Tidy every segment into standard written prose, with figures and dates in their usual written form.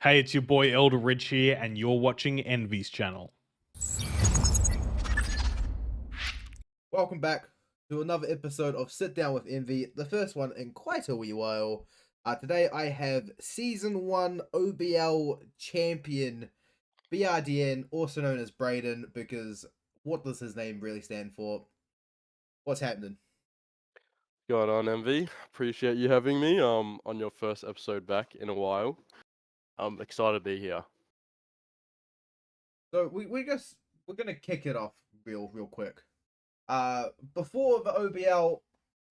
Hey, it's your boy Elder Rich here, and you're watching Envy's channel. Welcome back to another episode of Sit Down with Envy, the first one in quite a wee while. Today I have Season 1 OBL Champion BRDN, also known as Brayden, because what does his name really stand for? What's happening? Going on, MV. Appreciate you having me on your first episode back in a while. I'm excited to be here. So we're gonna kick it off real quick. Before the OBL,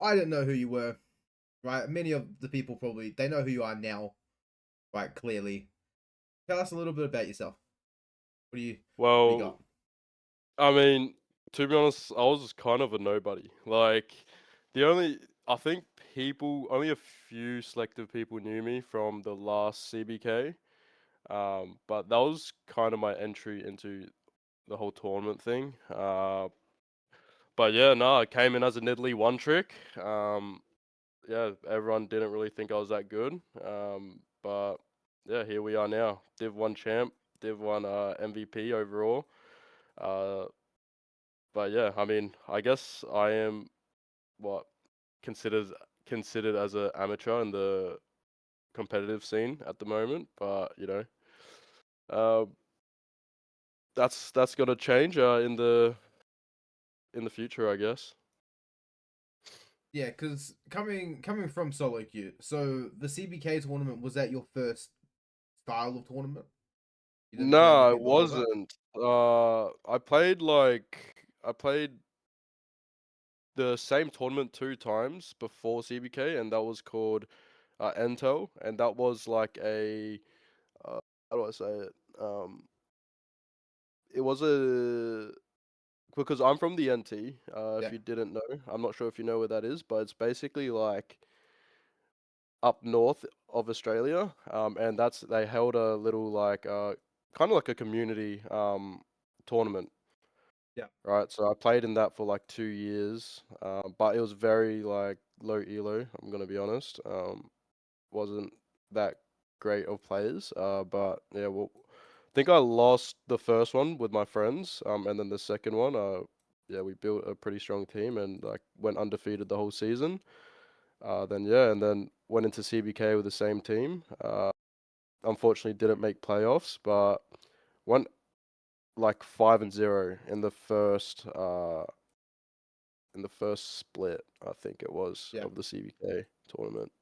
I didn't know who you were, right? Many of the people probably they know who you are now, right? Clearly. Tell us a little bit about yourself. What do you got? Well, I mean, to be honest, I was kind of a nobody. Like, I think only a few selective people knew me from the last CBK. But that was kind of my entry into the whole tournament thing. But yeah, no, I came in as a Nidalee one trick. Yeah, everyone didn't really think I was that good. But yeah, here we are now. Div 1 champ, Div 1 MVP overall. Uh, but yeah, I mean, I guess I am what considered considered as an amateur in the competitive scene at the moment. But uh, that's gonna change in the future, I guess. Yeah, because coming from solo queue, so the CBK tournament, was that your first style of tournament? You didn't play No, it anything before that? wasn't. I played the same tournament two times before CBK, and that was called Intel, and that was like a how do I say it? It was a because I'm from the NT. If Yeah. you didn't know, I'm not sure if you know where that is, but it's basically like up north of Australia. And they held a little like kind of like a community tournament. Yeah. Right, so I played in that for like 2 years, but it was very like low elo. I'm gonna be honest. Wasn't that great of players. But yeah, well, I think I lost the first one with my friends. And then the second one, yeah, we built a pretty strong team and like went undefeated the whole season. Then yeah, and then went into CBK with the same team. Unfortunately, didn't make playoffs, but went like 5-0 in the first split, I think it was, Yeah. of the CBK tournament.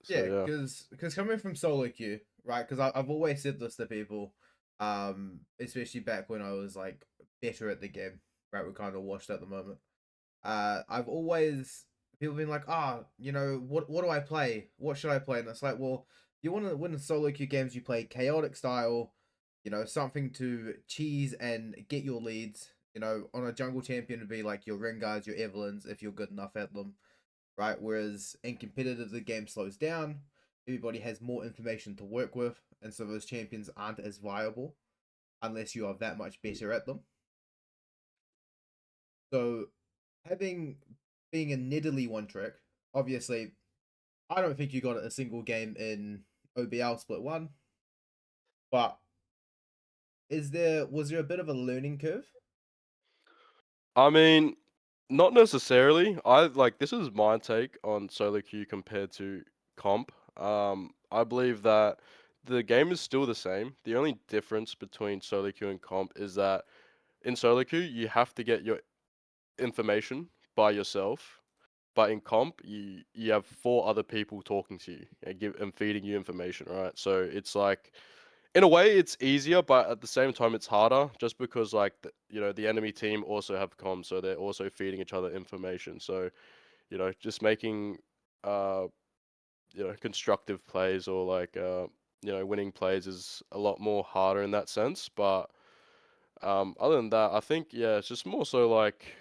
So Yeah, yeah. because coming from solo queue, right? Because I've always said this to people, especially back when I was like better at the game, right? We're kind of washed at the moment. I've always people been like, what do I play? What should I play? And it's like, well, you want to win the solo queue games, you play chaotic style, something to cheese and get your leads. On a jungle champion would be like your Rengards, your Evelyns, if you're good enough at them, right? Whereas in competitive, the game slows down. Everybody has more information to work with, and so those champions aren't as viable unless you are that much better at them. So, having being a Nidalee one trick, obviously, I don't think you got a single game in OBL Split One, but was there a bit of a learning curve? I mean, not necessarily. This is my take on solo queue compared to comp. I believe that the game is still the same. The only difference between solo queue and comp is that in solo queue you have to get your information by yourself. But in comp, you have four other people talking to you and feeding you information, right? So it's like, in a way, it's easier, but at the same time, it's harder, just because like the enemy team also have comms, so they're also feeding each other information. So just making uh constructive plays or like winning plays is a lot more harder in that sense. But other than that, I think yeah, it's just more so like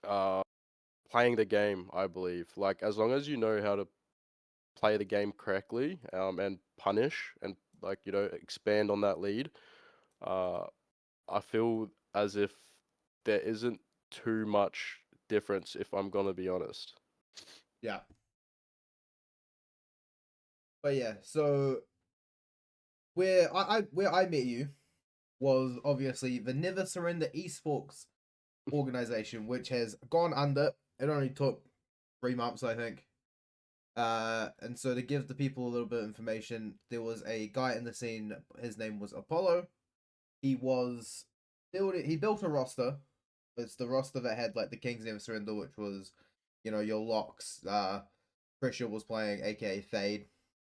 uh playing the game, I believe. Like as long as you know how to play the game correctly, and punish and like expand on that lead, uh, I feel as if there isn't too much difference if I'm gonna be honest. Yeah. But yeah, so where I met you was obviously the Never Surrender Esports organization, which has gone under. It only took 3 months, I think. And so to give the people a little bit of information, there was a guy in the scene. His name was Apollo. He was he built a roster. It's the roster that had like the Kings Never Surrender, which was, your locks. Pressure was playing, aka Fade,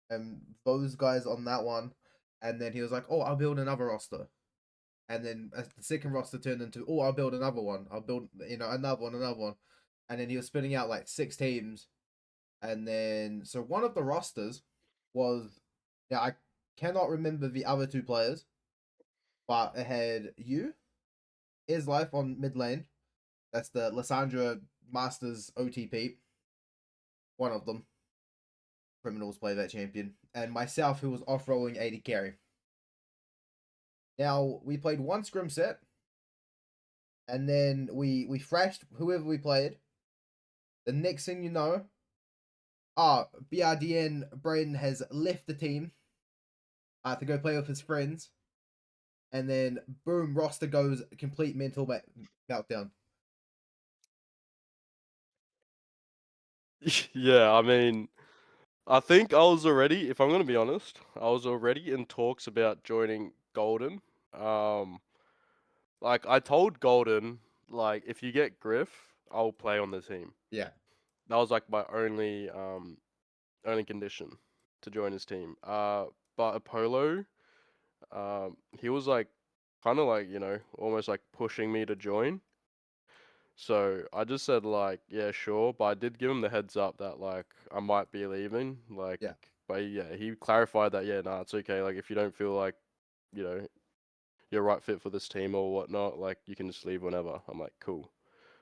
and those guys on that one. And then he was like, "Oh, I'll build another roster." And then the second roster turned into, "Oh, I'll build another one. I'll build, another one." And then he was spinning out like 6 teams. And then so one of the rosters was, yeah, I cannot remember the other two players, but it had you, Is Life on mid lane. That's the Lysandra Masters OTP. One of them. Criminals play that champion. And myself, who was off rolling 80 carry. Now, we played one scrim set, and then we thrashed whoever we played. The next thing you know, BRDN Braden has left the team to go play with his friends. And then, boom, roster goes complete mental meltdown. Yeah, I mean, I think I was already, if I'm gonna be honest, I was already in talks about joining Golden. Um, like I told Golden, like if you get Griff, I'll play on the team. Yeah. That was like my only condition to join his team. But Apollo, he was like kind of like, almost like pushing me to join. So I just said like, yeah, sure, but I did give him the heads up that like I might be leaving. Like, Yeah. but yeah, he clarified that yeah, nah, it's okay. Like if you don't feel like, you know, you're right fit for this team or whatnot, like you can just leave whenever. I'm like, cool.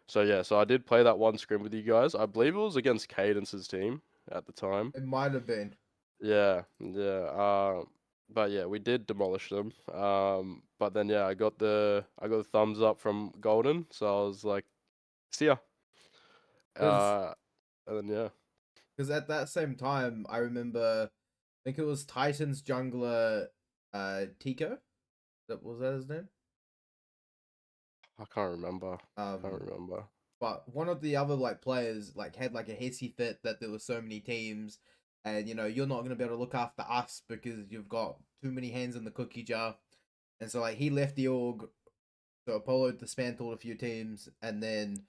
So yeah, so I did play that one scrim with you guys. I believe it was against Cadence's team at the time. It might have been. Yeah, yeah. But yeah, we did demolish them. But then yeah, I got the thumbs up from Golden, so I was like, see ya. Because Uh, and then yeah. at that same time, I remember, I think it was Titans jungler Tico. Was that his name? I can't remember. Can't Um, remember. but one of the other like players like had like a hissy fit that there were so many teams, and you're not gonna be able to look after us because you've got too many hands in the cookie jar, and so like he left the org. So Apollo dismantled a few teams, and then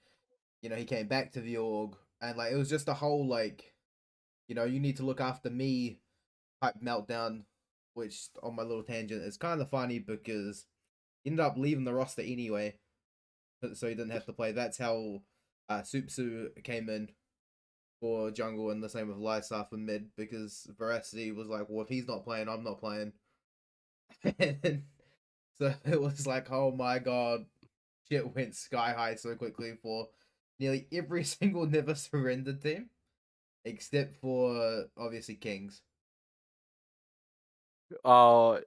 he came back to the org, and like it was just a whole like, you need to look after me type meltdown. Which on my little tangent is kind of funny because he ended up leaving the roster anyway, so he didn't have to play. That's how Supsu came in for jungle, and the same with Lysar for mid, because Veracity was like, well, if he's not playing, I'm not playing. And so it was like, oh my god, shit went sky high so quickly for nearly every single Never Surrendered team, except for obviously Kings. Uh,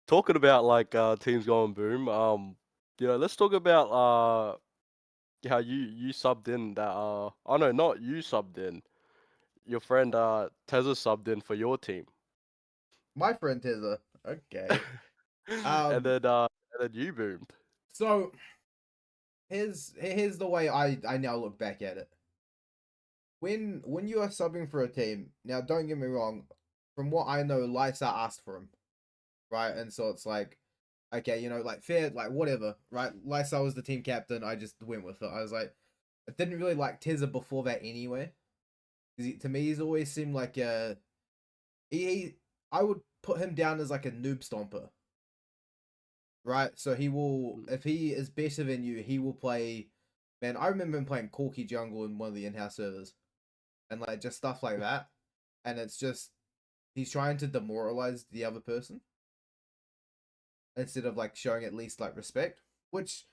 talking about like teams going boom. Let's talk about how you subbed in that oh no, not you subbed in. Your friend Tezza subbed in for your team. My friend Tezza. Okay. And Um. then you boomed. So here's the way I now look back at it. When you are subbing for a team, now don't get me wrong, from what I know, Lysa asked for him, right? And so it's like, okay, like fair, like whatever, right? Lysa was the team captain. I just went with it. I was like, I didn't really like Tezza before that anyway. 'Cause to me, he's always seemed like I would put him down as like a noob stomper, right? So he will, Mm. if he is better than you, he will play. Man, I remember him playing Corky Jungle in one of the in-house servers, and like just stuff like that. And it's just he's trying to demoralize the other person instead of like showing at least like respect. Which,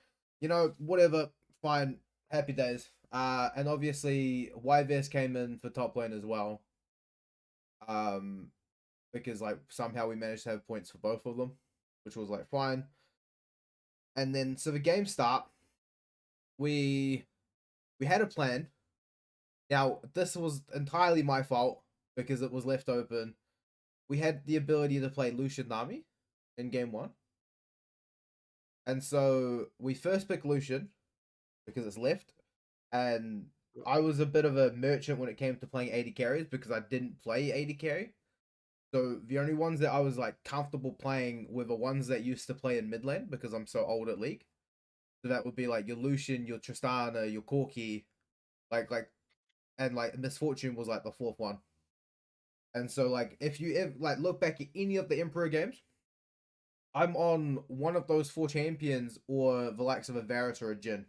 whatever, fine, happy days. And obviously YVS came in for top lane as well. Um, because like somehow we managed to have points for both of them, which was like fine. And then so the game start, we had a plan. Now this was entirely my fault because it was left open. We had the ability to play Lucian Nami in game 1. And so we first picked Lucian because it's left. And I was a bit of a merchant when it came to playing AD carries because I didn't play AD carry. So the only ones that I was like comfortable playing were the ones that used to play in mid lane because I'm so old at League. So that would be like your Lucian, your Tristana, your Corki, and like Misfortune was like the fourth one. And so like if you ever like look back at any of the Emperor games, I'm on one of those 4 champions or the likes of a Varus or a Jhin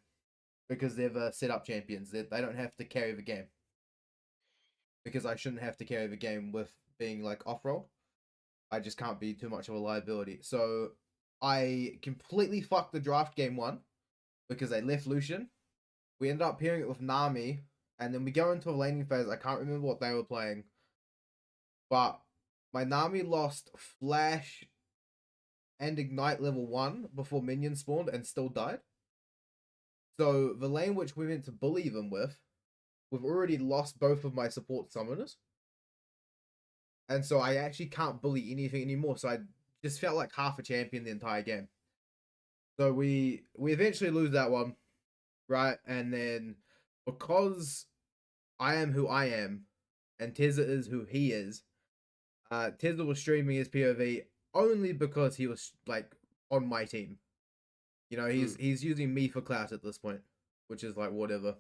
because they're the setup champions. They don't have to carry the game because I shouldn't have to carry the game with being like off roll. I just can't be too much of a liability. So I completely fucked the draft game 1 because they left Lucian. We ended up pairing it with Nami, and then we go into a laning phase. I can't remember what they were playing, but my Nami lost Flash and Ignite level 1 before minions spawned and still died. So the lane which we went to bully them with, we've already lost both of my support summoners. And so I actually can't bully anything anymore. So I just felt like half a champion the entire game. So we eventually lose that one, right? And then because I am who I am, and Tezza is who he is, Tezza was streaming his POV only because he was like on my team. You know, he's using me for clout at this point, which is like whatever.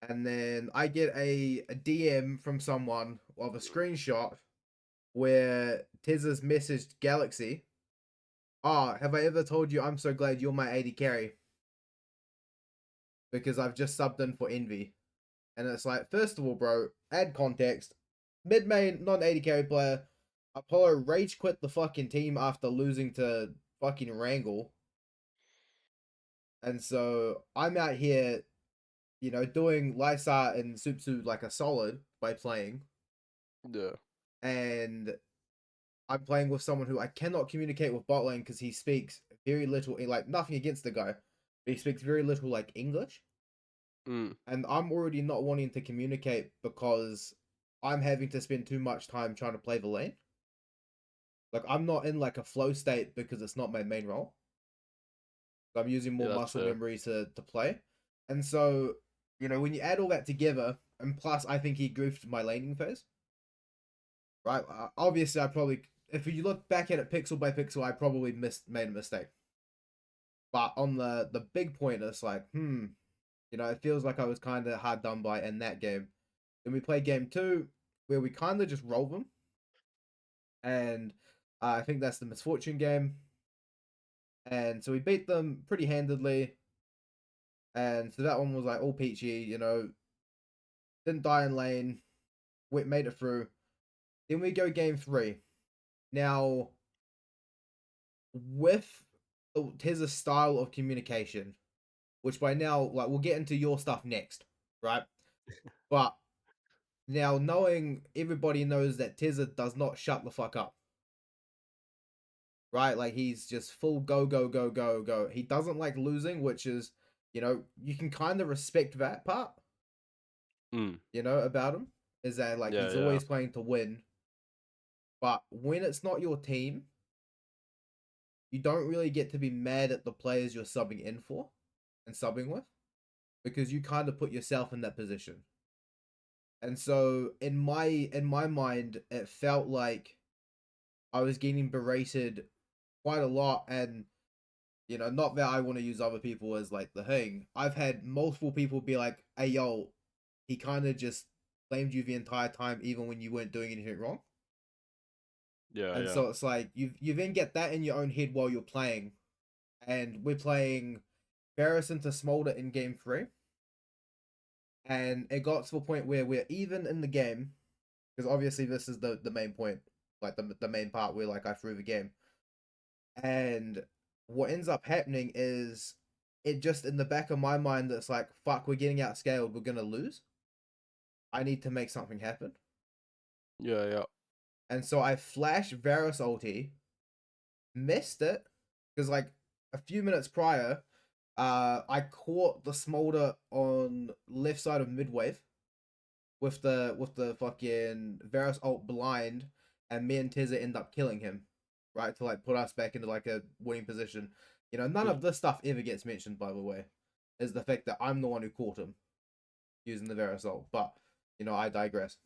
And then I get a DM from someone of a screenshot where Tezza's messaged Galaxy, have I ever told you I'm so glad you're my AD carry? Because I've just subbed in for Envy. And it's like, first of all, bro, add context. Mid main, non AD carry player. Apollo rage quit the fucking team after losing to fucking Wrangle. And so I'm out here, you know, doing Lysar and Supsu like a solid by playing. Yeah. And I'm playing with someone who I cannot communicate with bot lane because he speaks very little, like nothing against the guy, but he speaks very little like English. And I'm already not wanting to communicate because I'm having to spend too much time trying to play the lane. Like I'm not in like a flow state because it's not my main role. So I'm using more muscle memory to play. And so, you know, when you add all that together, and plus I think he goofed my laning phase. Right? Obviously I probably, if you look back at it pixel by pixel, I probably made a mistake. But on the big point, it's like, you know, it feels like I was kind of hard done by in that game. Then we play game 2, where we kind of just roll them. And I think that's the Misfortune game. And so we beat them pretty handedly. And so that one was like all peachy, you know. Didn't die in lane. We made it through. Then we go game 3. Now, with here's a style of communication, which by now, like, we'll get into your stuff next, right? But now, knowing everybody knows that Tezza does not shut the fuck up, right? Like, he's just full go, go, go, go, go. He doesn't like losing, which is, you know, you can kind of respect that part, you know, about him, is that, like, he's always playing to win. But when it's not your team, you don't really get to be mad at the players you're subbing in for and subbing with because you kind of put yourself in that position. And so in my mind, it felt like I was getting berated quite a lot. And, you know, not that I want to use other people as like the thing. I've had multiple people be like, hey, yo, he kind of just blamed you the entire time, even when you weren't doing anything wrong. And so it's like you then get that in your own head while you're playing. And we're playing Varus into Smolder in game 3. And it got to a point where we're even in the game. Because obviously this is the main point. Like the main part where like I threw the game. And what ends up happening is it just in the back of my mind that's like, fuck, we're getting outscaled, we're gonna lose. I need to make something happen. Yeah. And so I flashed Varus ulti, missed it, because like a few minutes prior, I caught the Smolder on left side of mid wave, with the fucking Varus ult blind, and me and Tezza end up killing him, right, to like put us back into like a winning position. You know, none Mm. of this stuff ever gets mentioned, by the way, is the fact that I'm the one who caught him using the Varus ult. But you know, I digress.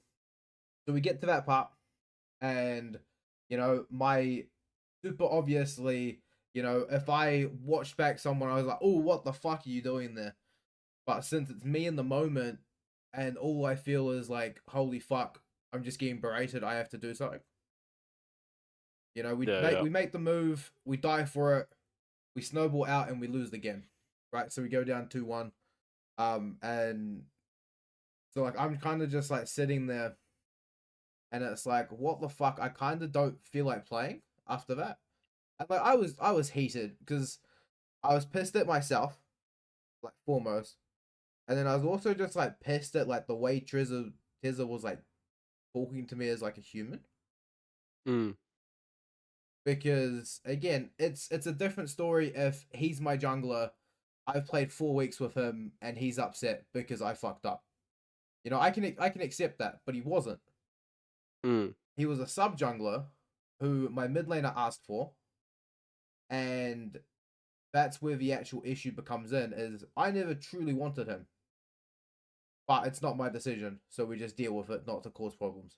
So we get to that part, and you know, my super obviously, you know, if I watched back someone, I was like, oh, what the fuck are you doing there? But since it's me in the moment, and all I feel is like, holy fuck, I'm just getting berated, I have to do something. You know, Yeah, yeah. we make the move, we die for it, we snowball out, and we lose the game, right? So we go down 2-1, and so like I'm kind of just like sitting there, and it's like, what the fuck? I kind of don't feel like playing after that. And like I was heated because I was pissed at myself, like foremost, and then I was also just like pissed at like the way Trezor was like talking to me as like a human. Mm. Because again, it's a different story if he's my jungler. I've played 4 weeks with him and he's upset because I fucked up. You know, I can accept that, but he wasn't. Mm. He was a sub jungler who my mid laner asked for, and that's where the actual issue becomes in. Is I never truly wanted him, but it's not my decision, so we just deal with it, not to cause problems.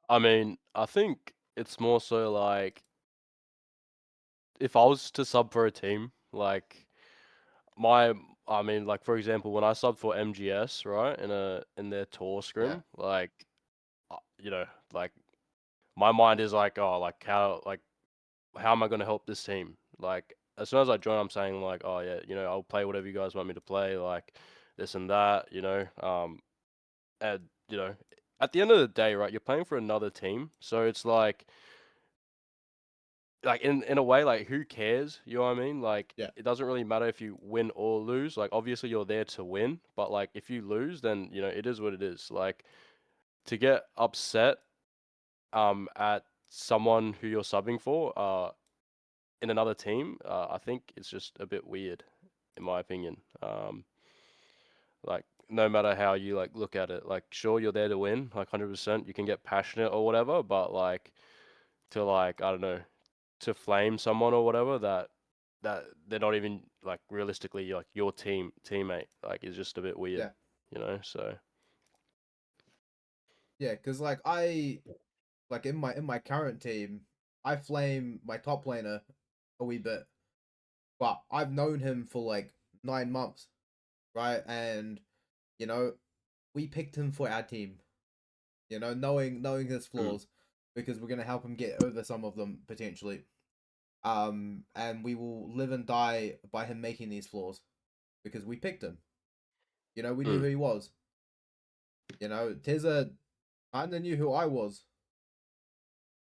I mean, I think it's more so like if I was to sub for a team, like my, I mean, like for example, when I subbed for MGS, right, in their tour Yeah, scrim, like, you know, like my mind is like, oh, like how am I gonna help this team? Like as soon as I join, I'm saying like, oh yeah, you know, I'll play whatever you guys want me to play, like this and that, you know, and you know, at the end of the day, right, you're playing for another team, so it's like in a way, like who cares? You know what I mean? Like yeah, it doesn't really matter if you win or lose. Like obviously you're there to win, but like if you lose, then you know it is what it is. Like to get upset at someone who you're subbing for in another team, I think it's just a bit weird, in my opinion. Like no matter how you like look at it, like sure you're there to win, like 100%. You can get passionate or whatever, but like to like I don't know to flame someone or whatever that they're not even like realistically like your teammate like is just a bit weird, yeah, you know. So yeah. Because like in my current team, I flame my top laner a wee bit, but I've known him for like 9 months, right? And you know, we picked him for our team. You know, knowing his mm, flaws, because we're gonna help him get over some of them potentially. And we will live and die by him making these flaws because we picked him. You know, we knew mm, who he was. You know, Tezza kind of knew who I was.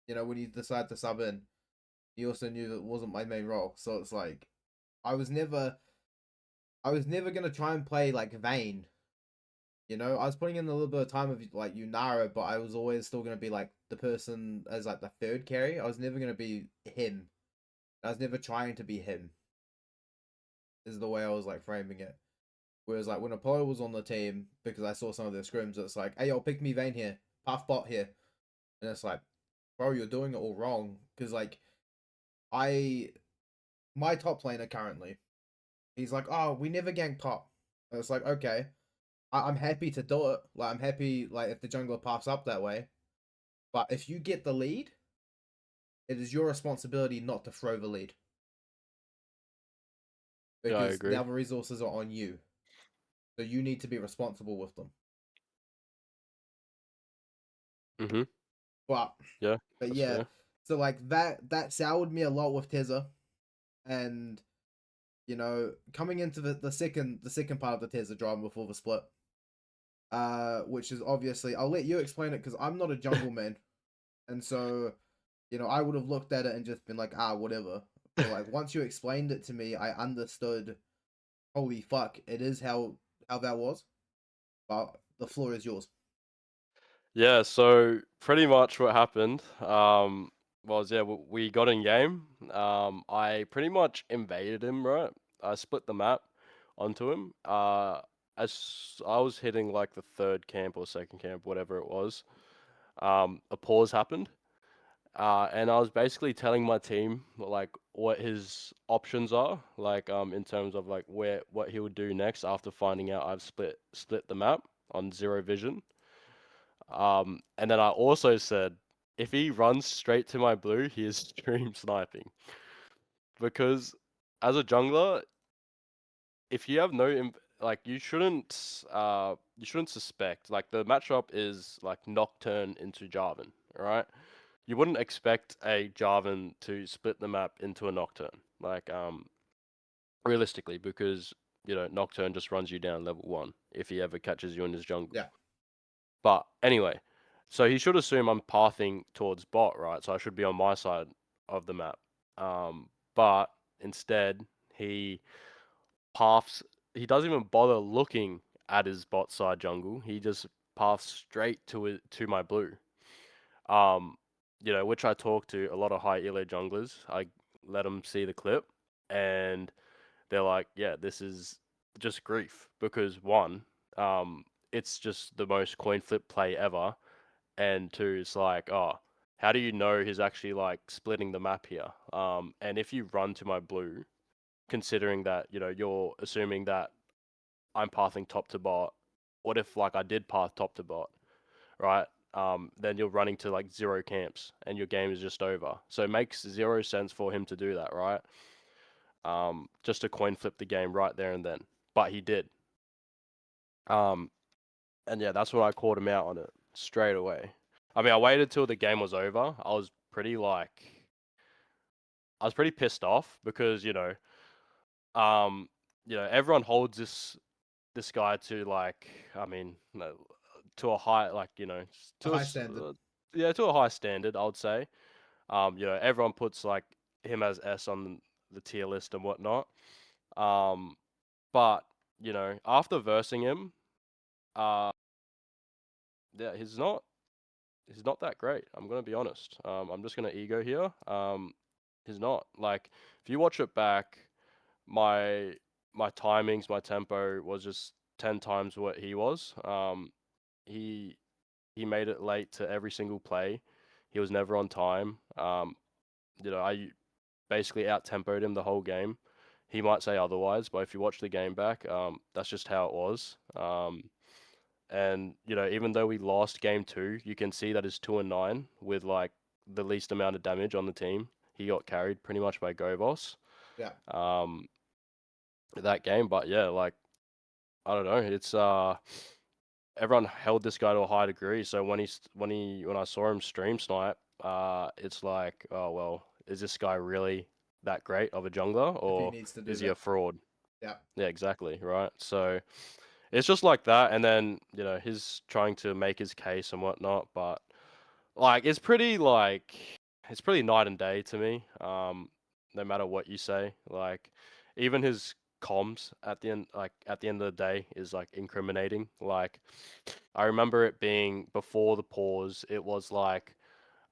You know, when he decided to sub in, he also knew that it wasn't my main role. So it's like I was never I was never gonna try and play like Vayne. You know, I was putting in a little bit of time with like Unara, but I was always still gonna be like the person as like the third carry. I was never gonna be him. I was never trying to be him. Is the way I was like framing it. Whereas like when Apollo was on the team, because I saw some of their scrims, it's like, hey yo, pick me Vayne here, puff bot here, and it's like, bro, you're doing it all wrong. Because like I my top laner currently, he's like, oh, we never gank top. And it's like, okay, I'm happy to do it. Like I'm happy like if the jungler paths up that way. But if you get the lead, it is your responsibility not to throw the lead. yeah, I Because agree. now the resources are on you. So you need to be responsible with them. Mhm. But Yeah, but that's yeah, fair. so like that soured me a lot with Tezza. And you know, coming into the second part of the Tezza drama before the split, which is obviously I'll let you explain it because I'm not a jungle man. And so, you know, I would have looked at it and just been like, ah, whatever. But like once you explained it to me, I understood. Holy fuck! It is how that was. But the floor is yours. Yeah, so pretty much what happened was yeah we got in game. I pretty much invaded him, right? I split the map onto him. as I was hitting like the third camp or second camp, whatever it was, a pause happened. And I was basically telling my team like what his options are, like in terms of like what he would do next after finding out I've split the map on zero vision. And then I also said if he runs straight to my blue, he is stream sniping. Because as a jungler, if you have like you shouldn't suspect like the matchup is like Nocturne into Jarvan, right? You wouldn't expect a Jarvan to split the map into a Nocturne, like realistically, because Nocturne just runs you down level 1 if he ever catches you in his jungle. Yeah. But anyway, so he should assume I'm pathing towards bot, right? So I should be on my side of the map. But instead he paths. He doesn't even bother looking at his bot side jungle. He just paths straight to my blue. Um, which I talk to a lot of high elo junglers. I let them see the clip, and they're like, "Yeah, this is just grief because one, it's just the most coin flip play ever, and two, it's like, oh, how do you know he's actually like splitting the map here? And if you run to my blue, considering that you're assuming that I'm pathing top to bot, what if like I did path top to bot, right? Then you're running to like zero camps and your game is just over. So it makes zero sense for him to do that, right? Just to coin flip the game right there and then. But he did. And yeah, that's when I called him out on it straight away. I mean, I waited till the game was over. I was pretty pissed off because everyone holds this guy to like, I mean, no, to a high, like A to high standard. yeah, to a high standard, I would say. Everyone puts like him as S on the tier list and whatnot. But after versing him, uh, yeah, he's not that great. I'm gonna be honest. I'm just gonna ego here. He's not like if you watch it back, my my timings, my tempo was just 10 times what he was. He he made it late to every single play. He was never on time. I basically out tempoed him the whole game. He might say otherwise, but if you watch the game back, that's just how it was. And even though we lost game 2, you can see that it's 2-9 with like the least amount of damage on the team. He got carried pretty much by Govos. Yeah. That game, but yeah, like I don't know, it's everyone held this guy to a high degree. So when I saw him stream snipe, it's like, oh well, is this guy really that great of a jungler, If he or needs to do is he that. a fraud? Yeah. Yeah, exactly, right. So it's just like that, and then he's trying to make his case and whatnot, but like it's pretty night and day to me. No matter what you say, like even his comms at the end, of the day, is like incriminating. Like I remember it being before the pause, it was like,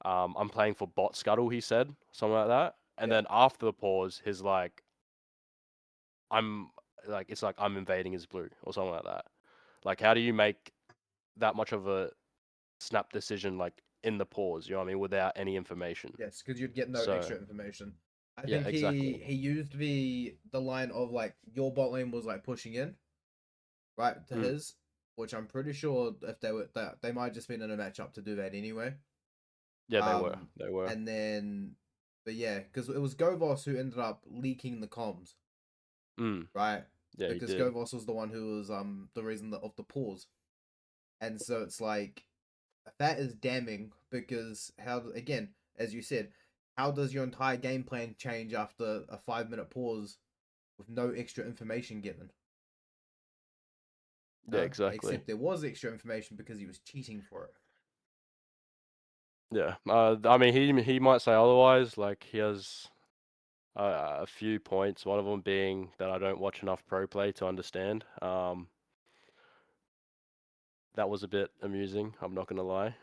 I'm playing for bot scuttle, he said, something like that, and Yeah. then after the pause, his like, it's like I'm invading his blue or something like that. Like, how do you make that much of a snap decision like in the pause? You know what I mean? Without any information. Yes, because you'd get no So extra information. I yeah, think exactly. he used the line of like your bot lane was like pushing in right to Mm. his, which I'm pretty sure if they were that they might just been in a matchup to do that anyway. Yeah, they were. Um, They were. and then, but yeah, because it was Govos who ended up leaking the comms, Mm. right? Yeah, he Because did. Govos was the one who was the reason of the pause, and so it's like that is damning because how again, as you said, how does your entire game plan change after a 5 minute pause with no extra information given? Yeah, No, exactly. except there was extra information because he was cheating for it. Yeah. I mean, he might say otherwise. Like he has a few points. One of them being that I don't watch enough pro play to understand. That was a bit amusing. I'm not gonna lie.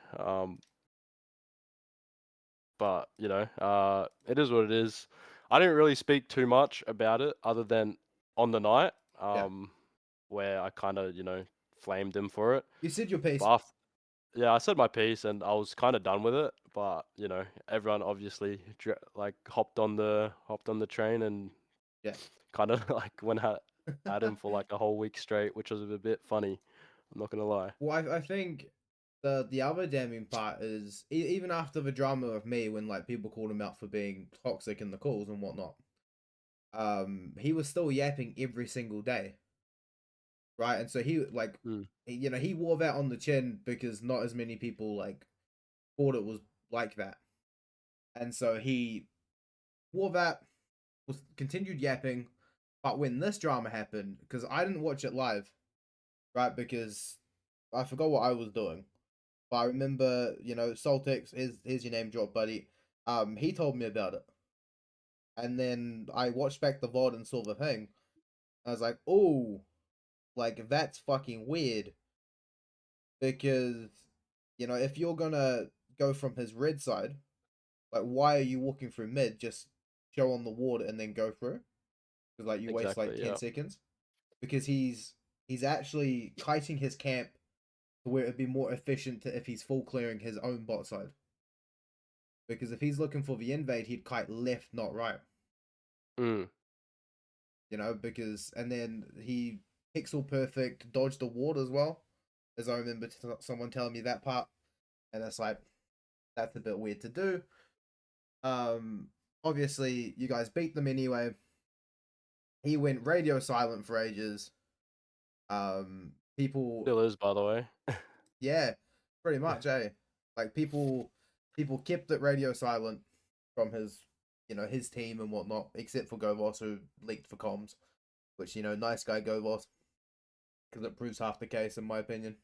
But it is what it is. I didn't really speak too much about it other than on the night. Yeah. where I kind of flamed him for it. You said your piece. But yeah, I said my piece and I was kind of done with it. But everyone obviously like hopped on the train and Yeah. kind of like went at him for like a whole week straight, which was a bit funny. I'm not gonna lie. Well, I think the other damning part is even after the drama of me when like people called him out for being toxic in the calls and whatnot. He was still yapping every single day, right? And so he like, Mm, he wore that on the chin because not as many people like thought it was like that, and so he wore that, was continued yapping. But when this drama happened, because I didn't watch it live, right? Because I forgot what I was doing. But I remember, Soltex, here's your name drop, buddy. He told me about it. And then I watched back the VOD and saw the thing. I was like, oh, like that's fucking weird. Because, if you're gonna go from his red side, like why are you walking through mid? Just show on the ward and then go through. Because like you waste like exactly. 10 Yeah. seconds. Because he's actually kiting his camp to where it'd be more efficient if he's full clearing his own bot side. Because if he's looking for the invade, he'd kite left, not right. Mm, Because and then he pixel perfect dodged the ward as well, as I remember someone telling me that part, and it's like that's a bit weird to do. Obviously you guys beat them anyway. He went radio silent for ages. People, still is, by the way. yeah, pretty much, eh? Like people kept it radio silent from his team and whatnot, except for Govos who leaked for comms, which nice guy Govos, because it proves half the case in my opinion.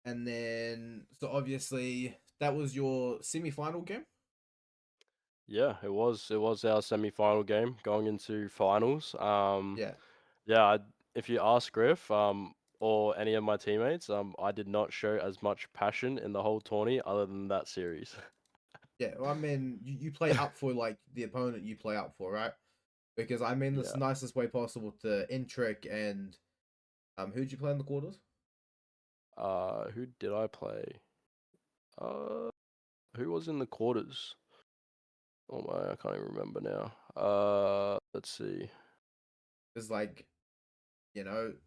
And then so obviously that was your semi-final game. Yeah, it was. It was our semi-final game going into finals. Yeah, Yeah, if you ask Griff, or any of my teammates, I did not show as much passion in the whole tourney other than that series. yeah. Well, I mean, you play up for like the opponent you play up for, right? Because I mean this Yeah. nicest way possible to Intric and who'd you play in the quarters? Who did I play? Uh, who was in the quarters? Oh my, I can't even remember now. Let's see. Because like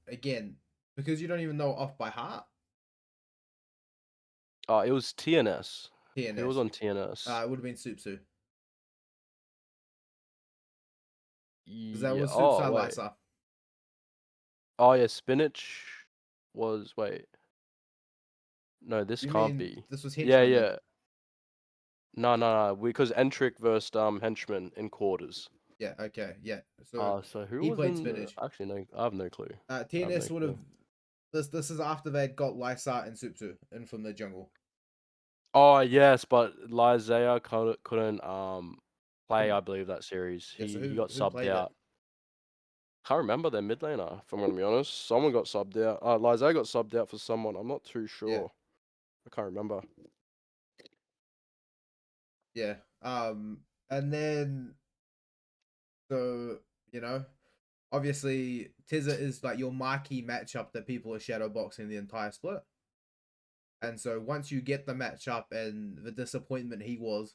again, because you don't even know off by heart. It was TNS. Who was TNS. on TNS? It would have been Supsu because that Yeah. was Oh Supsa wait. Lysa. Oh yeah, Spinach was. Wait. No, this You can't mean be. this was Yeah, henchman then? yeah. No, no, no. Because Entric versus Henchman in quarters. Yeah. Okay. Yeah. So So who he was played in the? spinach. Actually, no, I have no clue. I have no TNS would have clue. this is after they'd got Lysart and Supsu in from the jungle. Oh yes, but Lyzea couldn't play. Couldn't- I believe that series. Yeah. So He who got who subbed played it? out. Can't remember their mid laner. If I'm gonna be honest, someone got subbed out. Lyzea got subbed out for someone. I'm not too Yeah. sure. I can't remember. Yeah. And then so obviously Tizza is like your marquee matchup that people are shadowboxing the entire split. And so once you get the matchup and the disappointment he was,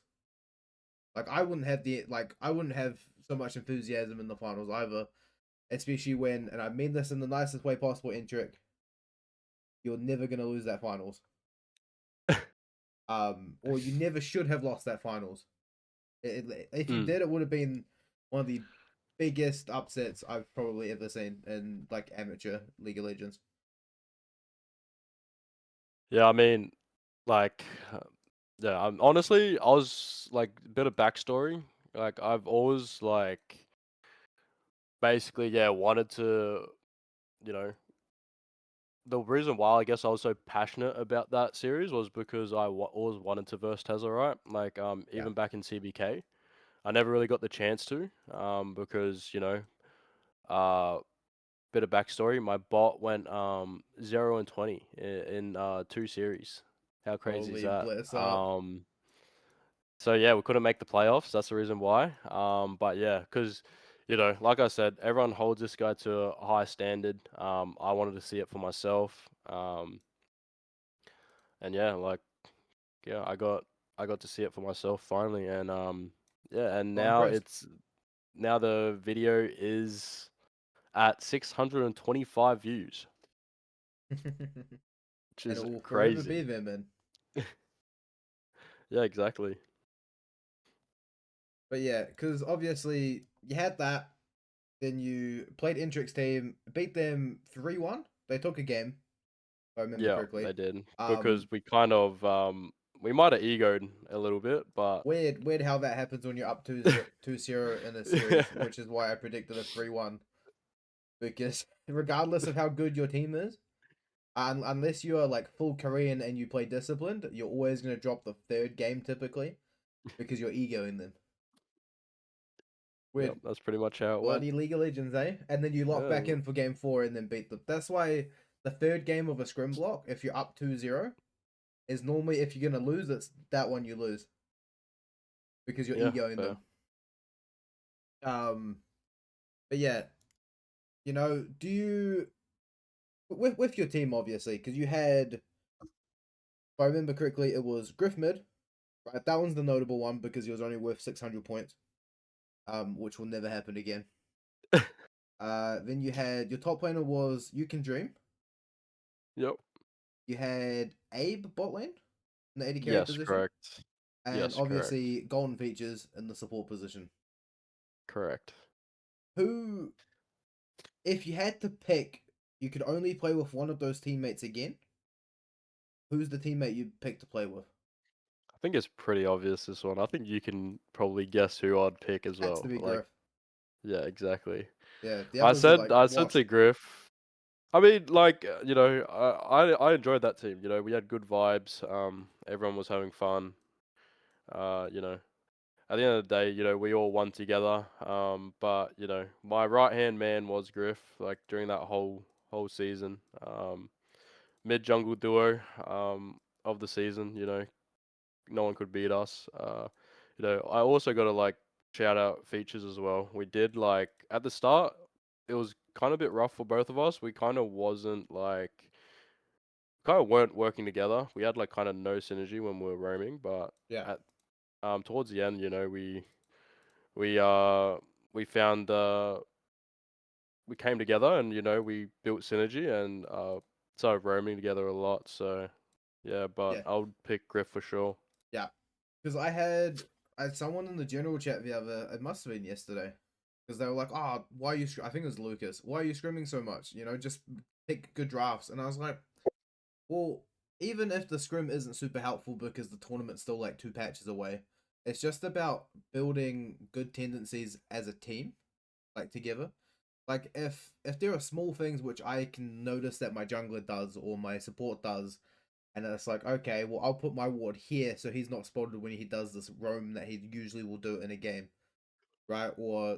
like I wouldn't have so much enthusiasm in the finals either, especially when, and I mean this in the nicest way possible, Intric, you're never gonna lose that finals. Or you never should have lost that finals. If you Mm. did, it would have been one of the biggest upsets I've probably ever seen in like amateur League of Legends. Yeah, I mean, like, yeah. Honestly, I was like a bit of backstory. Like, I've always like basically, yeah, wanted to, you know, the reason why I guess I was so passionate about that series was because always wanted to verse Tesla, right? Like, Yeah. even back in CBK, I never really got the chance to, because uh, bit of backstory, my bot went 0-20 in 2 series. How crazy is Holy that? bless up. So yeah, we couldn't make the playoffs. That's the reason why. But yeah, because like I said, everyone holds this guy to a high standard. I wanted to see it for myself. And yeah, yeah, I got to see it for myself finally, and yeah, and I'm impressed. now the video is at 625 views, And which it is will forever be crazy. there, man. Yeah, exactly. But yeah, because obviously you had that, then you played Intrix team, beat them 3-1. They took a game, if I remember Yeah, correctly. they did Um, because we kind of we might have egoed a little bit, but weird how that happens when you're up 2-0 in a series, which is why I predicted a 3-1. Because regardless of how good your team is, unless you are like full Korean and you play disciplined, you're always going to drop the third game typically because you're egoing them. yep, Weird. that's pretty much how it went. Bloody League of Legends, eh? And then you lock Yeah, back in for game 4 and then beat them. That's why the third game of a scrim block, if you're up 2-0, is normally if you're going to lose, it's that one you lose because you're yeah, egoing fair. them. Um, but yeah, do you with your team obviously because you had, if I remember correctly, it was Griff mid, right? That one's the notable one because he was only worth 600 points, which will never happen again. Then you had your top laner was You Can Dream. Yep. You had Abe bot lane in the AD carry Yes, position, correct. and Yes, correct. obviously Golden Features in the support position. Correct. Who, if you had to pick, you could only play with one of those teammates again. Who's the teammate you'd pick to play with? I think it's pretty obvious this one. I think you can probably guess who I'd pick as Has to well. be Griff. Yeah, exactly. Yeah, the I others are said like I said to washed. Griff. I mean, I enjoyed that team. We had good vibes. Everyone was having fun. Uh, you know, at the end of the day, we all won together. But my right hand man was Griff. Like during that whole season. Mid jungle duo. Of the season. No one could beat us. I also got to shout out features as well. We did at the start, it was kind of a bit rough for both of us. We kind of weren't working together. We had kind of no synergy when we were roaming, but Yeah, at towards the end, we uh we found we came together and we built synergy and started roaming together a lot. So yeah, but yeah, I would pick Griff for sure. yeah. Because I had someone in the general chat the other. It must have been yesterday. Because they were like, "Oh, why are you?" I think it was Lucas. Why are you scrimming so much? Just pick good drafts. And I was like, well, even if the scrim isn't super helpful because the tournament's still like 2 patches away, it's just about building good tendencies as a team, like together. Like if there are small things which I can notice that my jungler does or my support does, and it's like, okay, well I'll put my ward here so he's not spotted when he does this roam that he usually will do in a game, right? Or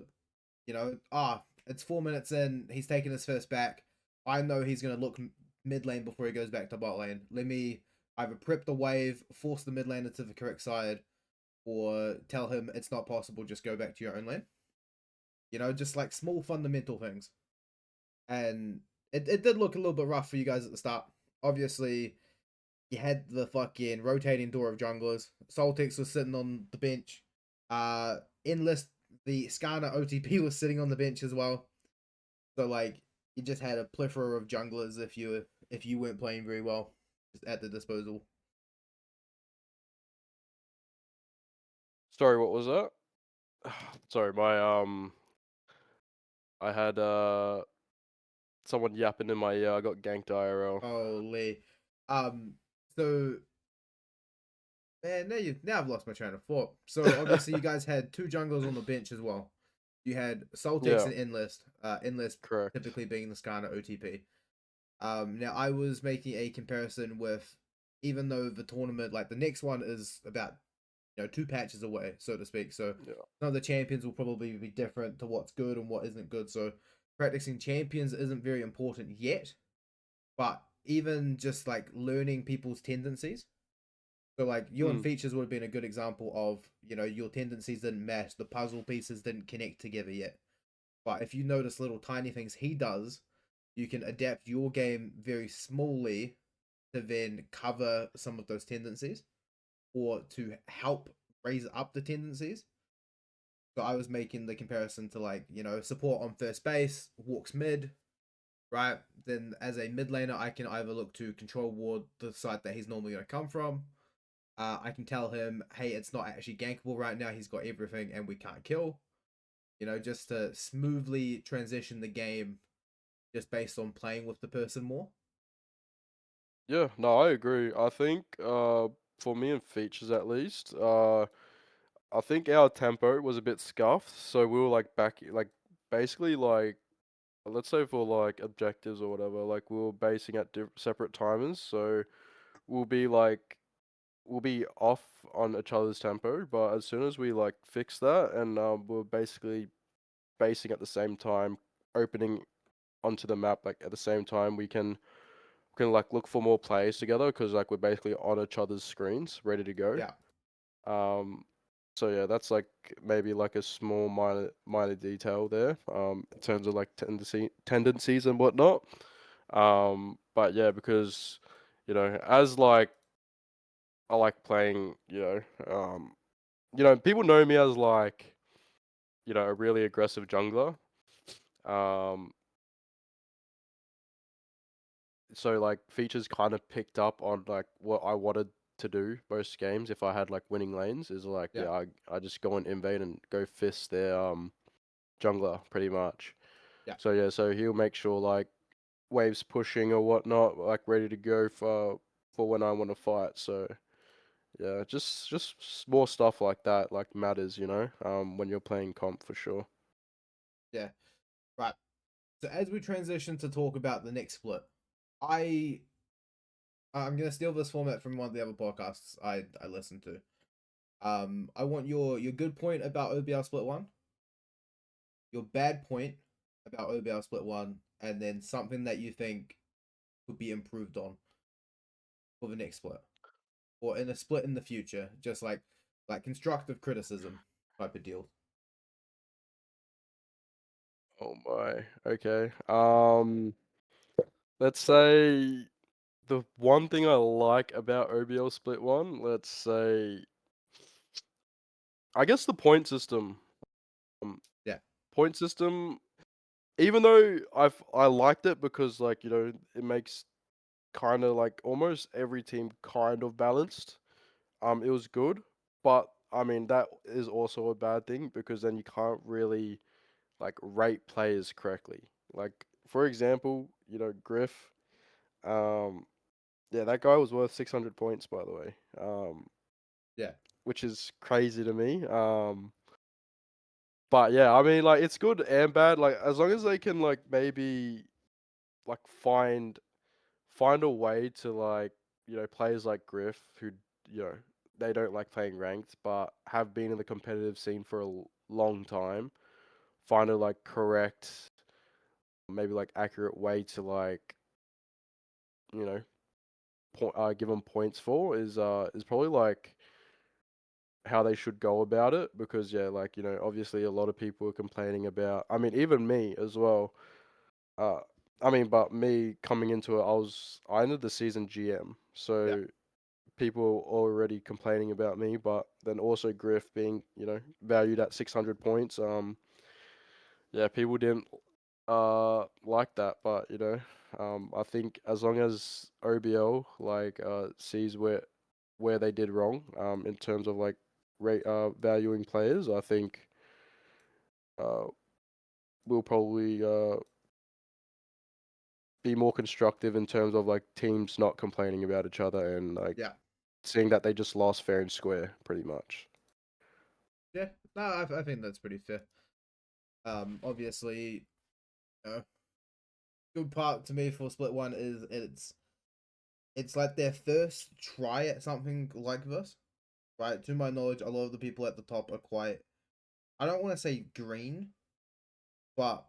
it's 4 minutes in, he's taking his first back. I know he's gonna look mid lane before he goes back to bot lane. Let me either prep the wave, force the mid laner to the correct side, or tell him it's not possible. Just go back to your own lane. Just like small fundamental things. And it did look a little bit rough for you guys at the start. Obviously, you had the fucking rotating door of junglers. Soltix was sitting on the bench. Endless, the Skarner OTP was sitting on the bench as well. So like you just had a plethora of junglers if you weren't playing very well, just at the disposal. Sorry, what was that? Sorry, I had someone yapping in my ear. I got ganked IRL. Holy. So man, now I've lost my train of thought. So obviously you guys had two junglers on the bench as well. You had Soltix Yeah, and Endless. Endless correct. typically being the Skarner OTP. Now I was making a comparison with, even though the tournament, like the next one is about 2 patches away, so to speak. So Yeah. some of the champions will probably be different to what's good and what isn't good. So practicing champions isn't very important yet, but even just like learning people's tendencies. So like you and Mm. features would have been a good example of your tendencies didn't match, the puzzle pieces didn't connect together yet. But if you notice little tiny things he does, you can adapt your game very smallly to then cover some of those tendencies or to help raise up the tendencies. So I was making the comparison to, like, support on first base, walks mid, right? Then as a mid laner, I can either look to control ward the side that he's normally going to come from. I can tell him, hey, it's not actually gankable right now. He's got everything and we can't kill. Just to smoothly transition the game just based on playing with the person more. Yeah, no, I agree. I think for me and features at least, I think our tempo was a bit scuffed, so we were like basically like let's say for like objectives or whatever, like we were basing at separate timers, so we'll be like we'll be off on each other's tempo, but as soon as we like fix that and we're basically basing at the same time, opening onto the map like at the same time, we can like look for more players together because like we're basically on each other's screens, ready to go. Yeah. Um, so yeah, that's like maybe like a small minor detail there. In terms of like tendencies and whatnot. But yeah, because as like I like playing, people know me as like a really aggressive jungler. Um, so like features kind of picked up on like what I wanted to do most games if I had like winning lanes is like Yeah. I just go and invade and go fist their jungler pretty much. Yeah. So yeah, so he'll make sure like waves pushing or whatnot, like ready to go for when I want to fight. So yeah, just more stuff like that like matters, when you're playing comp for sure. Yeah. Right. So as we transition to talk about the next split, I I'm gonna steal this format from one of the other podcasts I listened to. I want your good point about OBL Split One, your bad point about OBL Split One, and then something that you think could be improved on for the next split, or in a split in the future, just like constructive criticism type of deal. Oh my. Okay. Let's say the one thing I like about OBL Split One, let's say, I guess the point system. Um, Yeah. Point system. Even though I liked it because like it makes kind of like almost every team kind of balanced. It was good, but I mean that is also a bad thing because then you can't really like rate players correctly. Like for example, Griff. Um, yeah, that guy was worth 600 points by the way. Yeah. Which is crazy to me. But yeah, I mean like it's good and bad. Like as long as they can like maybe like find a way to like players like Griff who you know they don't like playing ranked but have been in the competitive scene for a long time, find a like correct, maybe like accurate way to like you know give them points for is probably like how they should go about it because yeah, like obviously a lot of people are complaining about, I mean even me as well. uh I mean, but me coming into it, I ended the season GM, Yeah. so people already complaining about me, but then also Griff being, valued at 600 points. Yeah, people didn't like that, but I think as long as OBL like sees where they did wrong in terms of like rate valuing players, I think uh we'll probably be more constructive in terms of like teams not complaining about each other and like Yeah. seeing that they just lost fair and square pretty much. Yeah. No, I think that's pretty fair. Obviously, uh, good part to me for Split One is it's like their first try at something like this, right? To my knowledge, a lot of the people at the top are quite, I don't want to say green, but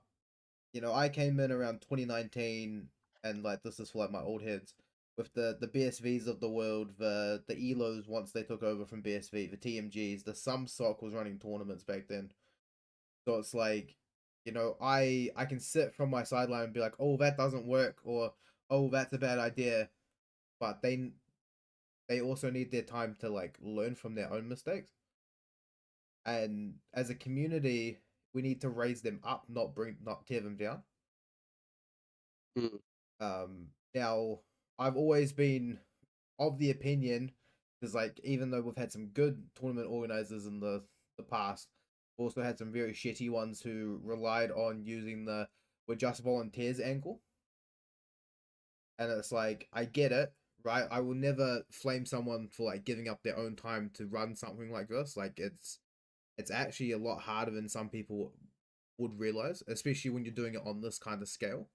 I came in around 2019, and like this is for like my old heads with the BSVs of the world, the Elos once they took over from BSV, the TMGs, the Samsok was running tournaments back then. So it's like I can sit from my sideline and be like, oh, that doesn't work, or oh, that's a bad idea. But they also need their time to like learn from their own mistakes. And as a community, we need to raise them up, not tear them down. Mm. Now I've always been of the opinion, because like even though we've had some good tournament organizers in the past, we've also had some very shitty ones who relied on using the "we're just volunteers" angle. And it's like, I get it, right? I will never flame someone for like giving up their own time to run something like this. Like it's actually a lot harder than some people would realize, especially when you're doing it on this kind of scale.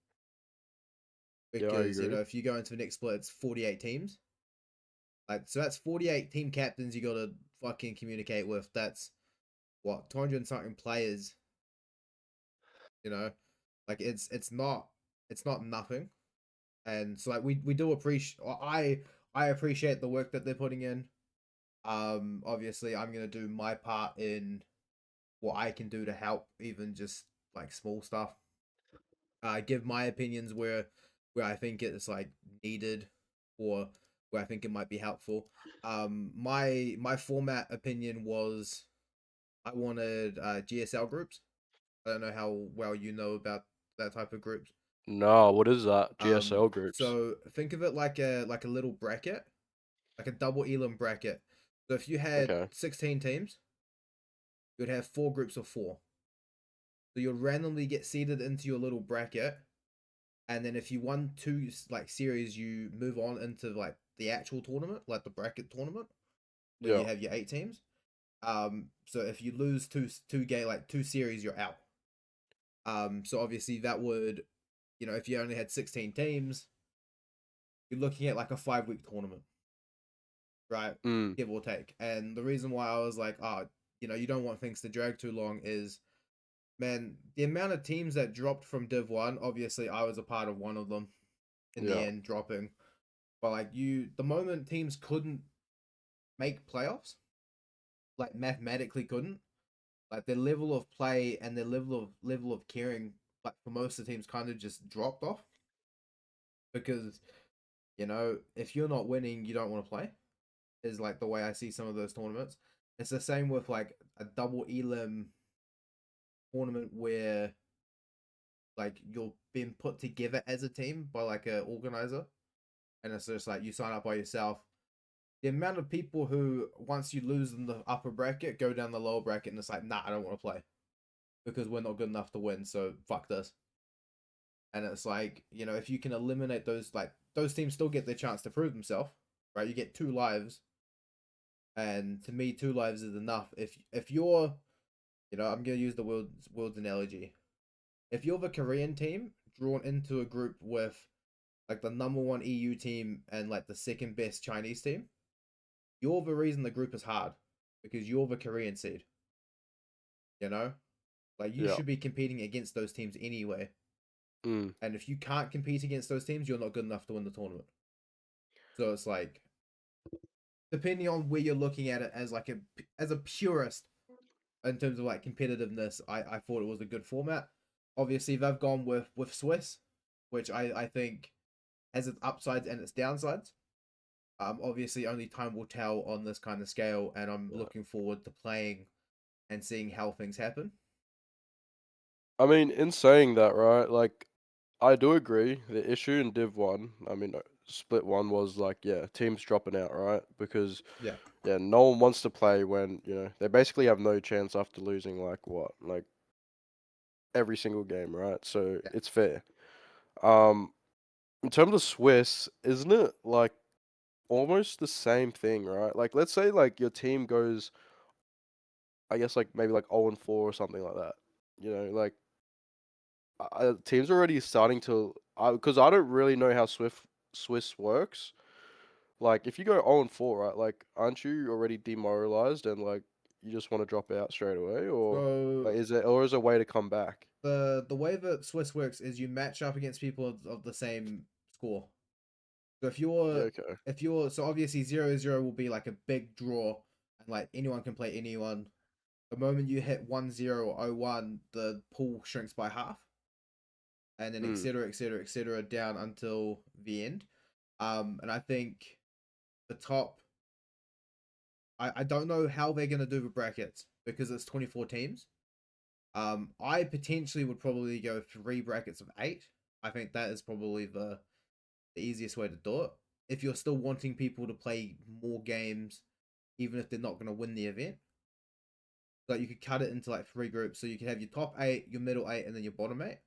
Yeah, I Because agree. if you go into the next split, it's 48 teams. Like, so that's 48 team captains you gotta fucking communicate with. That's what, 200 and something players, you know? Like it's not nothing. And so like we do appreciate, I appreciate the work that they're putting in. Obviously I'm gonna do my part in what I can do to help, even just like small stuff. Give my opinions where I think it's like needed, or where I think it might be helpful. My format opinion was I wanted GSL groups. I don't know how well you know about that type of groups. No, what is that? GSL groups. So think of it like a little bracket, like a double elim bracket. So if you had Okay. 16 teams, you'd have four groups of four. So you'd randomly get seeded into your little bracket, and then if you won two like series, you move on into like the actual tournament, like the bracket tournament, where Yeah. you have your 8 teams. So if you lose two series, you're out. So obviously that would, if you only had 16 teams, you're looking at like a 5 week tournament, right? Mm. Give or take. And the reason why I was like, you don't want things to drag too long is, man, the amount of teams that dropped from Div 1, obviously I was a part of one of them in the Yeah. end dropping. But like the moment teams couldn't make playoffs, like mathematically couldn't, like their level of play and their level of caring, like for most of the teams, kind of just dropped off. Because if you're not winning, you don't want to play. Is like the way I see some of those tournaments. It's the same with like a double elim tournament where like you're being put together as a team by like a organizer, and it's just like you sign up by yourself. The amount of people who, once you lose in the upper bracket, go down the lower bracket and it's like, nah, I don't want to play because we're not good enough to win, so fuck this. And it's like, if you can eliminate those, like those teams still get their chance to prove themselves, right? You get 2 lives, and to me, 2 lives is enough. If you're, I'm gonna use the world's analogy. If you're the Korean team drawn into a group with like the number one EU team and like the second best Chinese team, you're the reason the group is hard because you're the Korean seed. You know, like you Yeah. should be competing against those teams anyway. Mm. And if you can't compete against those teams, you're not good enough to win the tournament. So it's like, depending on where you're looking at it as like as a purist in terms of like competitiveness, I thought it was a good format. Obviously, they've gone with Swiss, which I think has its upsides and its downsides. Obviously, only time will tell on this kind of scale, and I'm Yeah. looking forward to playing and seeing how things happen. I mean, in saying that, right? Like, I do agree. The issue in Div 1, I mean, Split 1 was like, yeah, teams dropping out, right? Because, Yeah, yeah, no one wants to play when, they basically have no chance after losing, like, what? Like, every single game, right? So yeah. it's fair. Um, in terms of Swiss, isn't it like almost the same thing, right? Like, let's say like your team goes, I guess like maybe like 0-4 or something like that. Like teams are already starting to, because I don't really know how Swiss works. Like, if you go 0-4, right? Like, aren't you already demoralized and like you just want to drop out straight away, or So like is there a way to come back? the way that Swiss works is you match up against people of the same score. So Okay. if you're so obviously 0-0 will be like a big draw, and like anyone can play anyone. The moment you hit 1-0 or 0-1, the pool shrinks by half, and then Mm. etc down until the end. And I think the top. I don't know how they're gonna do the brackets because it's 24 teams. I potentially would probably go 3 brackets of 8. I think that is probably the easiest way to do it. If you're still wanting people to play more games, even if they're not going to win the event, like you could cut it into like 3 groups. So you could have your top 8, your middle 8, and then your bottom 8.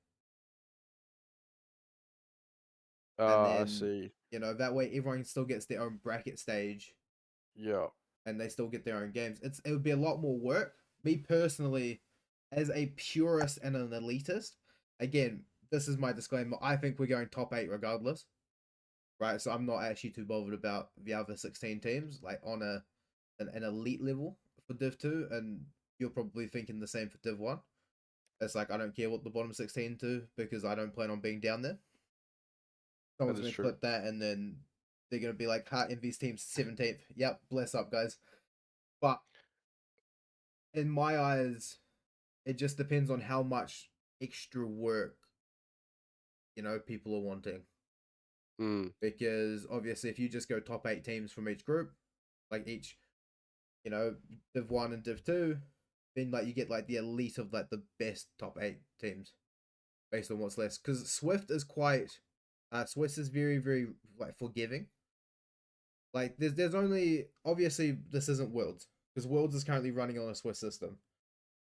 And I then, see. that way everyone still gets their own bracket stage Yeah. and they still get their own games. It would be a lot more work. Me personally, as a purist and an elitist, again, this is my disclaimer. I think we're going top 8 regardless, right? So I'm not actually too bothered about the other 16 teams, like on an elite level for Div 2, and you're probably thinking the same for Div 1. It's like I don't care what the bottom 16 do because I don't plan on being down there. That Someone's is gonna true. clip that and then they're gonna be like, "Heart Envy's team's 17th." Yep, bless up, guys. But in my eyes, it just depends on how much extra work people are wanting. Mm. Because obviously, if you just go top 8 teams from each group, like each Div 1 and Div 2, then like you get like the elite of like the best top 8 teams based on what's less. Because Swift is Swift is very very like forgiving. Like there's only, obviously this isn't Worlds because Worlds is currently running on a Swift system.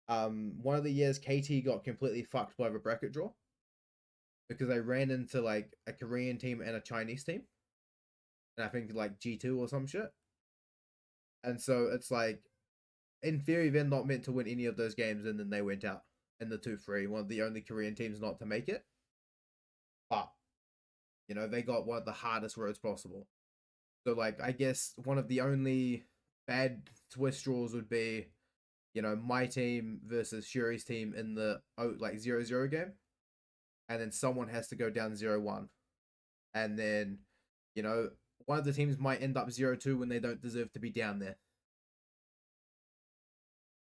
One of the years KT got completely fucked by the bracket draw because they ran into like a Korean team and a Chinese team, and I think like G2 or some shit. And so it's like, in theory, they're not meant to win any of those games, and then they went out in the 2-3, one of the only Korean teams not to make it. But they got one of the hardest roads possible. So like, I guess one of the only bad twist draws would be, my team versus Shuri's team in the 0-0 game, and then someone has to go down 0-1, and then one of the teams might end up 0-2 when they don't deserve to be down there,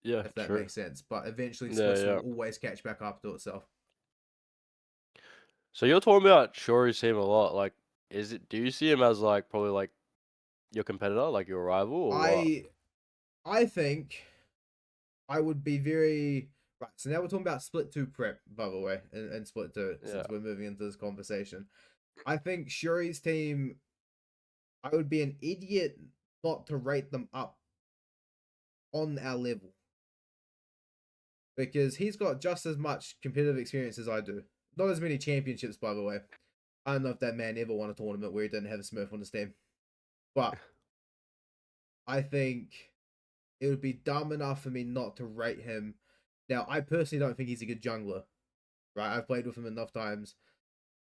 Yeah, if that true. makes sense. But eventually, Yeah, Swiss will yeah. always catch back up to itself. So you're talking about Shory's team a lot. Like, do you see him as like probably like your competitor, like your rival, or what? I think I would be very right. So now we're talking about Split 2 prep, by the way, and Split 2, Yeah. since we're moving into this conversation. I think Shuri's team, I would be an idiot not to rate them up on our level because he's got just as much competitive experience as I do. Not as many championships, by the way. I don't know if that man ever won a tournament where he didn't have a Smurf on his team, but I think it would be dumb enough for me not to rate him. Now, I personally don't think he's a good jungler, right? I've played with him enough times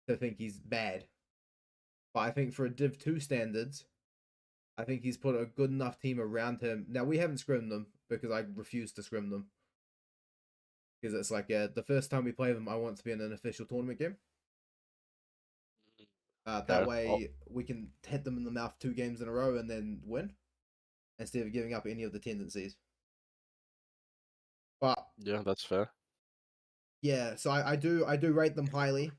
to think he's bad. But I think for a Div 2 standards, I think he's put a good enough team around him. Now, we haven't scrimmed them because I refuse to scrim them. Because it's like, the first time we play them, I want to be in an official tournament game. That Okay. Oh, way, we can hit them in the mouth 2 games in a row and then win, instead of giving up any of the tendencies. But yeah, that's fair. yeah, so I do rate them highly.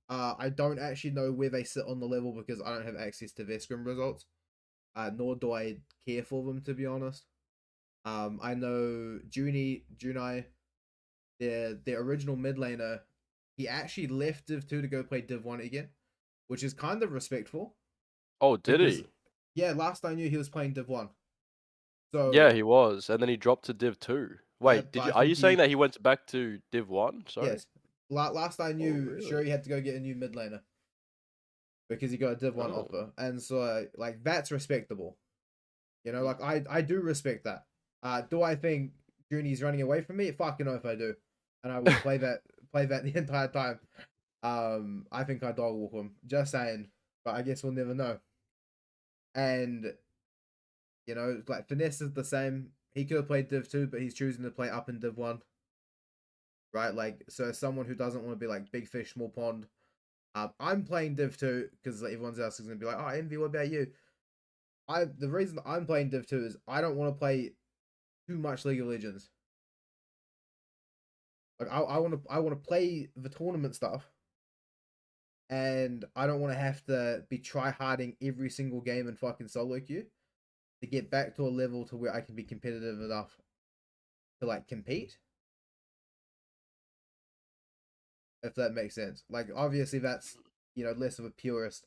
I don't actually know where they sit on the level because I don't have access to their scrim results. Nor do I care for them, to be honest. I know Junai, their original mid laner, he actually left Div 2 to go play Div 1 again, which is kind of respectful Oh, did because, he? yeah, last I knew he was playing Div 1. Yeah, So, he was, and then he dropped to Div 2. yeah, Wait, but did I you? Are you think saying that he went back to Div 1? Sorry. yes, last I Oh, knew, really? Shuri had to go get a new mid laner because he got a Div 1 Oh. offer. And so, like, that's respectable. Like, I do respect that. Do I think Junie's running away from me? Fucking know if I do. And I will play that the entire time. I think I dog walk him. Just saying. But I guess we'll never know. And, like, Finesse is the same. He could have played Div 2, but he's choosing to play up in Div 1. Right? Like, so someone who doesn't want to be like big fish, small pond. I'm playing Div 2 because like, everyone else is going to be like, oh, Envy, what about you? The reason I'm playing Div 2 is I don't want to play too much League of Legends. Like I want to play the tournament stuff, and I don't want to have to be try harding every single game in fucking solo queue to get back to a level to where I can be competitive enough to like compete. If that makes sense. Like obviously that's less of a purist.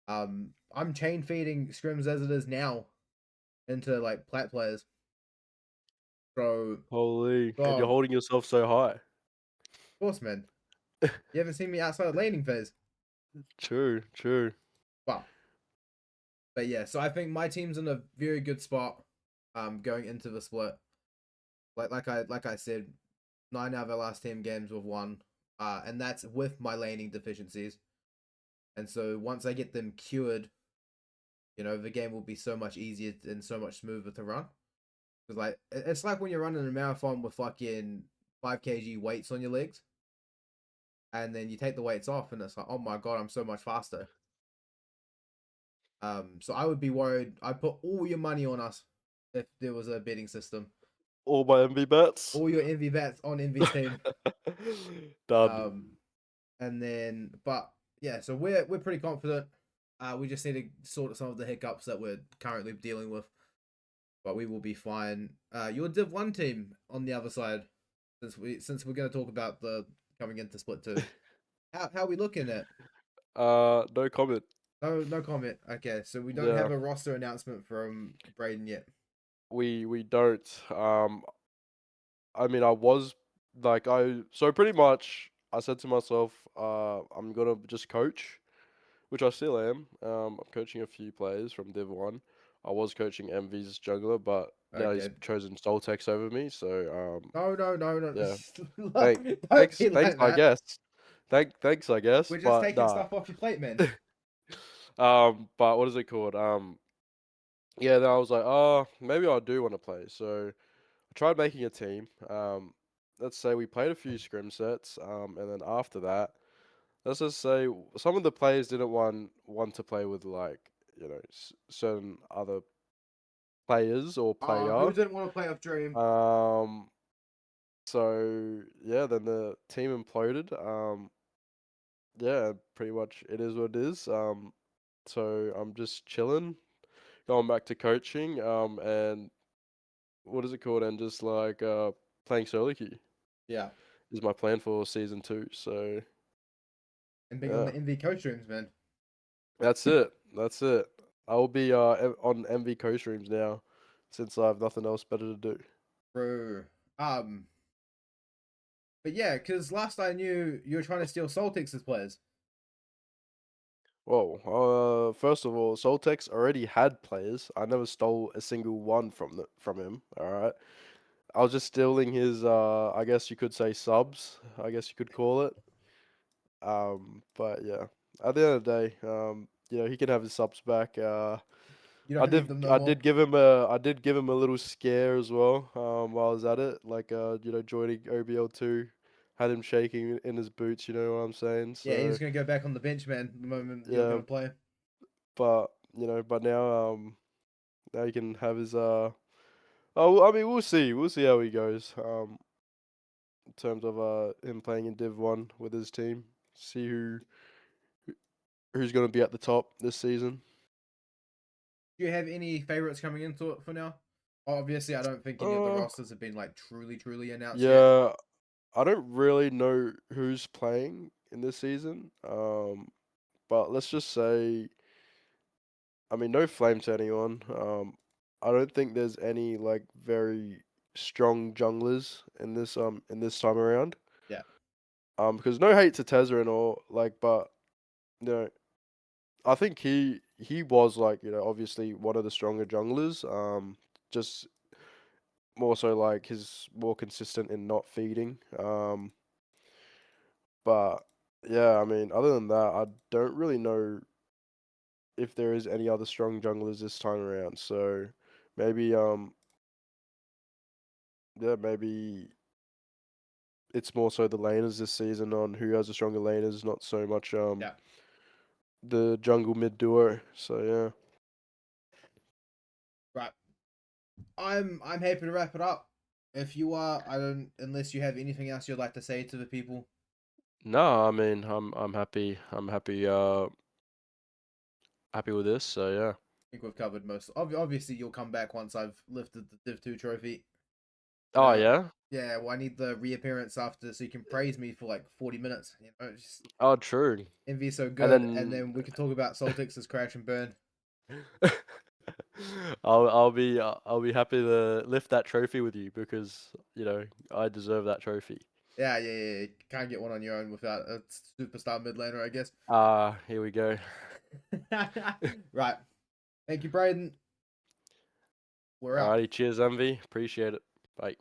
I'm chain feeding scrims as it is now into like plat players. So, Holy, and you're of holding yourself so high. course, man. You haven't seen me outside of laning phase. True, true. Well, but yeah, so I think my team's in a very good spot going into the split. Like I said, 9 out of our last 10 games we've won. And that's with my laning deficiencies. And so once I get them cured, the game will be so much easier and so much smoother to run. Because like it's like when you're running a marathon with fucking 5 kg weights on your legs, and then you take the weights off, and it's like, oh my god, I'm so much faster. So I would be worried. I'd put all your money on us if there was a betting system. All my envy bets. All your envy bets on Envy's team. Done. And then, but yeah, so we're pretty confident. We just need to sort some of the hiccups that we're currently dealing with, but we will be fine. Your Div 1 team on the other side, since we're going to talk about the coming into Split 2. How are we looking at? No comment. No comment. Okay, so we don't Yeah, have a roster announcement from Braden yet. we don't. I mean, I was like, so pretty much I said to myself, I'm gonna just coach, which I still am. I'm coaching a few players from Div 1. I was coaching MV's jungler, but now he's Okay. chosen Soltex over me. So No. yeah. Look, don't Thanks, be thanks, like I that. guess. Thanks, I guess. We're just But taking nah. stuff off your plate, man. But what is it called? Yeah. Then I was like, oh, maybe I do want to play. So I tried making a team. Let's say we played a few scrim sets. And then after that, let's just say some of the players didn't want to play with like certain other players or Who player. didn't want to play off Dream? Um. So yeah, then the team imploded. Yeah, pretty much it is what it is. So I'm just chilling, going back to coaching. And what is it called? And just like playing solo queue Yeah, is my plan for season 2. So and being on yeah, the MV coach streams, man. that's it. That's it. I will be on MV co-streams now, since I have nothing else better to do. Bro. But yeah, because last I knew, you were trying to steal Soltix's players. Whoa. First of all, Soltex already had players. I never stole a single one from him. All right. I was just stealing his, I guess you could say subs. I guess you could call it. But yeah, at the end of the day, he can have his subs back. You I don't need did, them no I more. did give him a little scare as well. While I was at it, like, joining OBL2, had him shaking in his boots. You know what I'm saying? Yeah, he So was gonna go back on the bench, man. The moment you're yeah, gonna play. but now, now he can have his. Oh, I mean, we'll see. We'll see how he goes. In terms of him playing in Div 1 with his team. See who's going to be at the top this season. Do you have any favorites coming into it for now? Obviously, I don't think any of the Uh, rosters have been like truly announced yet. yeah, I don't really know who's playing in this season. But let's just say, I mean, no flame to anyone. I don't think there's any like very strong junglers in this time around. Yeah. Because no hate to Tezza and all, like, but you know, I think he was like, obviously one of the stronger junglers. Just more so like he's more consistent in not feeding. But yeah, I mean, other than that, I don't really know if there is any other strong junglers this time around. So maybe yeah, maybe it's more so the laners this season on who has a stronger laners, not so much Yeah. the jungle mid duo. So yeah. Right. I'm happy to wrap it up. If you are, I don't. Unless you have anything else you'd like to say to the people. No, I mean, I'm happy. I'm happy. Happy with this. So yeah. I think we've covered most. Obviously, you'll come back once I've lifted the Div 2 trophy. You Oh know, yeah. yeah. Well, I need the reappearance after, so you can praise me for like 40 minutes. You know, just Oh, true. envy so And good, and then then we can talk about Soltix's crash and burn. I'll be happy to lift that trophy with you because I deserve that trophy. Yeah. You can't get one on your own without a superstar mid laner, I guess. Here we go. Right. Thank you, Braden. We're out. Alrighty, cheers, Envy. Appreciate it. Bye.